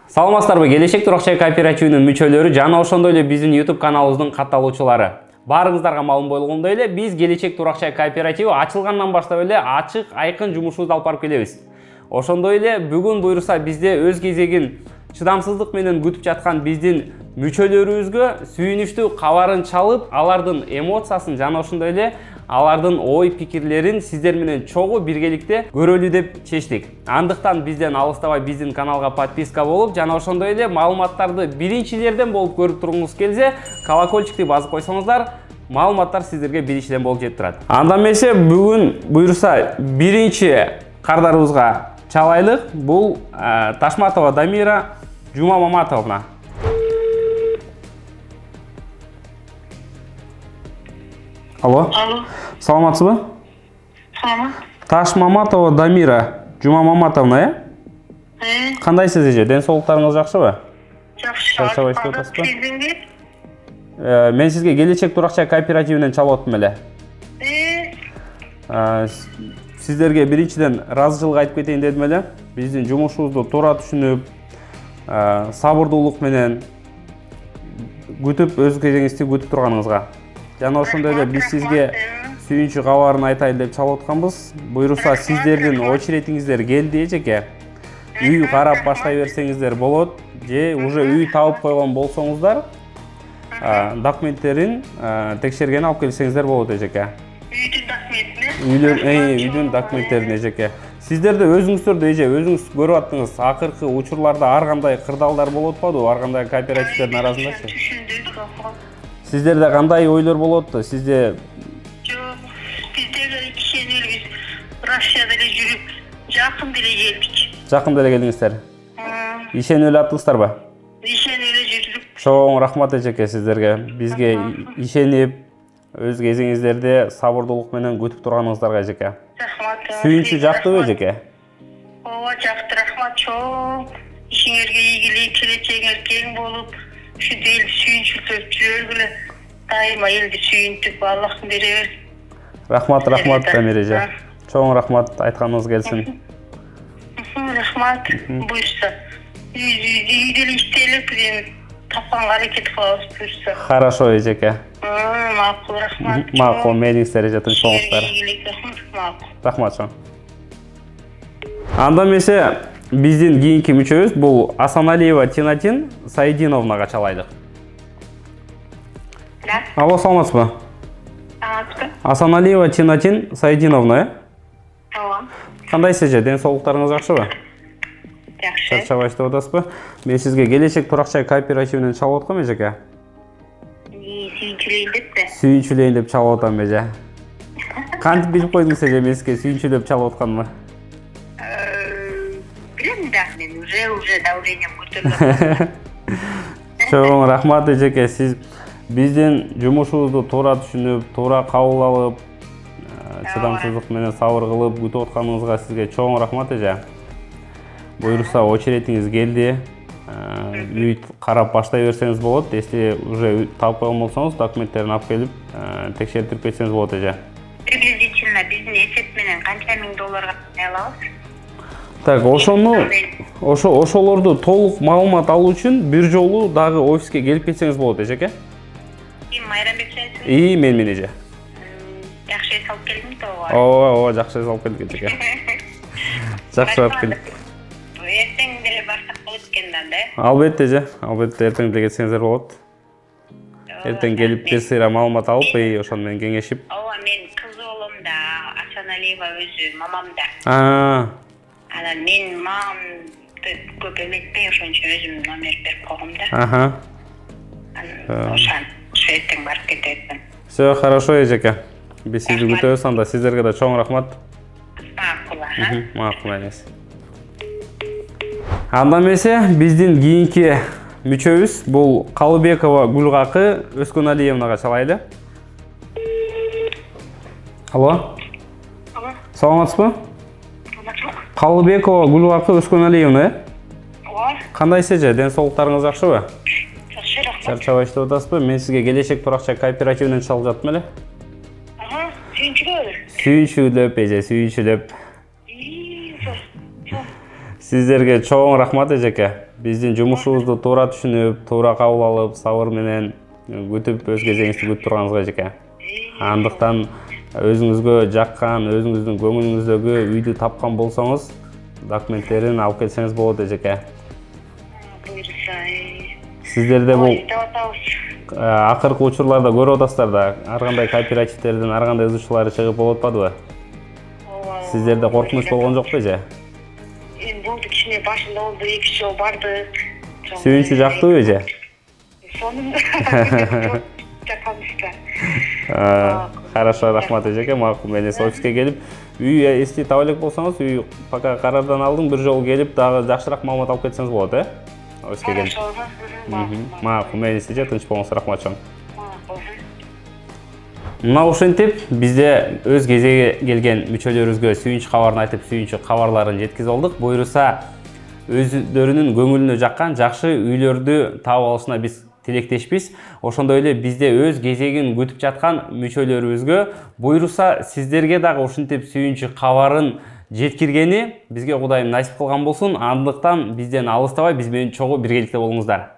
Саламатсыздарбы, Келечек Турак-жай кооперативинин мүчөлөрү жана ошондой эле биздин YouTube каналыбыздын катталуучулары. Баарыңыздарга маалым болгондой эле биз Келечек Турак-жай кооперативи ачылгандан баштап эле ачык, айкын жумушубузду алып барып келебиз. Ошондой эле бүгүн буйруса бизде өз кезегин чыдамсыздык менен күтүп жаткан биздин мүчөлөрүбүзгө сүйүнүчтүү кабарын чалып, алардын эмоциясын жана ошондой эле алардын ой пикирлерин сиздер менен чогуу биргеликте көрөлү деп чечтик. Андыктан бизден алыстабай биздин каналга подписка болуп, жана ошондой эле маалыматтарды биринчилерден болуп көрүп тургуңуз келсе, колокольчикти басып койсоңуздар, маалыматтар сиздерге биринчиден болуп жетип турат. Анда эмесе бүгүн буйруса биринчи кардарыбызга чалайлык. Бул Ташматова Дамира Жума Маматовна. Алло. Алло. Саламатсызбы? Саламат. Ташмаматова Дамира Жума Маматовна, кандайсыз эже? Ден соолуктарыңыз жакшыбы? Жакшы. Чарчабайсыз атасызбы? Мен сизге Келечек Турак-жай кооперативинен чалып аттым эле. Сиздерге биринчиден ыраазычылык айтып кетейин дедим эле. Биздин жумушубузду туура түшүнүп, сабырдуулук менен күтүп, өз кезегиңизди күтүп турганыңызга. Жана ошондой эле биз сизге сүйүнчү кабарын айтайын деп чалып атканбыз. Буйруса сиздердин очеретиңиздер келди эжеке. Үй карап баштай берсеңиздер болот, же уже үй табып койгон болсоңуздар, документтерин текшергени алып келсеңиздер болот эжеке. Үйдүн документтерин эжеке. Сиздерде өзүңүздөрдү эже, өзүңүз көрүп аттыңыз, акыркы учурларда ар кандай кырдаалдар болуп атпадыбы, ар кандай кооперативдердин арасындачы? Сиздерде кандай ойлор болот? Сизде Жок, биздеги ишенели биз Россияда эле жүрүп, жакын деле келдик. Жакын деле келдиңиздер. Ишенип эле аттыңыздарбы? Ишенип эле жүрүп. Чоң рахмат эжеке сиздерге. Бизге ишенип, өз кезиңиздерде сабырдуулук менен күтүп турганыңыздарга эжеке. Рахмат. Сүйүнчү жактыбы эжеке? Ооба, жакты, рахмат чоң. Ишиңерге ийгилик, келечегиңер кең болуп, ушинтип эл сүйүнчүлүк жүрөлгүлө. Дайыма элди сүйүнтүп, Аллахтын бере берсин. Рахмат, Дамир эже. Чоң рахмат, айтканыңыз келсин. Рахмат. Буйрса. Үйдө эле иштелип, тапканга аракет кылабыз буйрса. Хорошо эжеке. Макул, рахмат. Макул, мээңиздер эже, тынчсыңыздар. Макул. Рахмат чоң. Анда эмесе биздин кийинки мүчөбүз бул Асаналиева Тинатин Сайдиновнага чалайлык. Да. Алло, саламатсызбы? Саламатсызбы? Асаналиева Тинатин Сайдиновна, Ооба. кандайсыз эже? Ден соолуктарыңыз жакшыбы? Жакшы. Чарчабайсыз деп атасызбы? Мен сизге Келечек Турак-жай кооперативинен чалып аткам эжеке. Сүйүнчүлөйүн деппи? Сүйүнчүлөйүн деп чалып атам эже. Кантип билип койдуңуз эже мен сизге сүйүнчүлөп чалып атканымы? Билем да, мен уже давлением көтөрүлөт. Чоң рахмат эжеке, сиз биздин жумушубузду туура түшүнүп, туура кабыл алып, чыдамсыздык менен сабыр кылып күтүп атканыңызга сизге чоң рахмат эже. Буйруса очеретиңиз келди. Үй карап баштай берсеңиз болот. Если уже үй таап койгон болсоңуз, документтерин алып келип, текшертип кетсеңиз болот эже. Приблизительно биздин эсеп менен канча миң долларга алабыз? Так, ошолорду толук маалымат алуу үчүн бир жолу дагы офиске келип кетсеңиз болот эжеке. Майрамбек сенсиз? Мен эже. Жакшы эс алып келдиңиз да ооба? Ооба, жакшы эс алып келдик эжеке. Жакшы алып келдик. Эртең деле барсак болот экен да? Албетте эже, албетте эртең деле кетсеңиздер болот. Эртең келип тез ыйра маалымат алып, ошону менен кеңешип. Ооба, мен кыз оолум да, Асаналиева өзү, мамам да. Анан мен мамамды көп эметпей, ошончо өзүм номер берип койгом да. Ошон эртең барып кетебизмин. Всё хорошо эжеке. Биз сизди күтөбүз, анда сиздерге да чоң рахмат. Макул, Макул эмес. Анда эмесе биздин кийинки мүчөбүз бул Калыбекова Гүлгакы Өскөналиевнага чалайлы. Алло. Саламатсызбы? Калыбекова Гүлгакы Өскөналиевна, Ооба. кандайсыз эже? Ден соолуктарыңыз жакшыбы? Жакшы, рахмат. Чарчабайсыз деп атасызбы? Мен сизге Келечек Турак-жай кооперативинен чалып жаттым эле. Сүйүнчүлөбү? Сүйүнчүлөп эже, сүйүнчүлөп. Сиздерге чоң рахмат эжеке. биздин жумушубузду туура түшүнүп, туура кабыл алып, сабыр менен күтүп, өз кезегиңизди күтүп турганыңызга эжеке. Андыктан өзүңүзгө жаккан, өзүңүздүн көңүлүңүздөгү үйдү тапкан болсоңуз, документтерин алып келсеңиз болот эжеке. Буйруса. Сиздерде бул акыркы учурларда көрүп атасыздар да, ар кандай кооперативтердин ар кандай ызычуулары чыгып болуп атпадыбы? Сиздерде коркунуч болгон жокпу эже? Болду, кичине башында болду, 2 жол бардык. Сүйүнчү жактыбы эже? Сонун жакканбызда. Хорошо, рахмат эжеке. Макул, мен офиске келип, үй эсти таба элек болсоңуз, үй пока карардан алдым, бир жолу келип, дагы жакшыраак маалымат алып кетсеңиз болот, Офиске келип. Макул, мен эсти тынч болуңуз, рахмат чоң. Мына ошентип, бизде өз кезеги келген мүчөлөрүбүзгө сүйүнчү кабарын айтып, сүйүнчү кабарларын жеткизе алдык. Буйруса өздөрүнүн көңүлүнө жаккан жакшы үйлөрдү таап алышына биз тилектешпиз. Ошондой эле бизде өз кезегин күтүп жаткан мүчөлөрүбүзгө буйруса сиздерге дагы ушинтип сүйүнчү кабарын жеткиргени бизге Кудайым насип кылган болсун. Андыктан бизден алыстабай, биз менен чогуу биргеликте болуңуздар.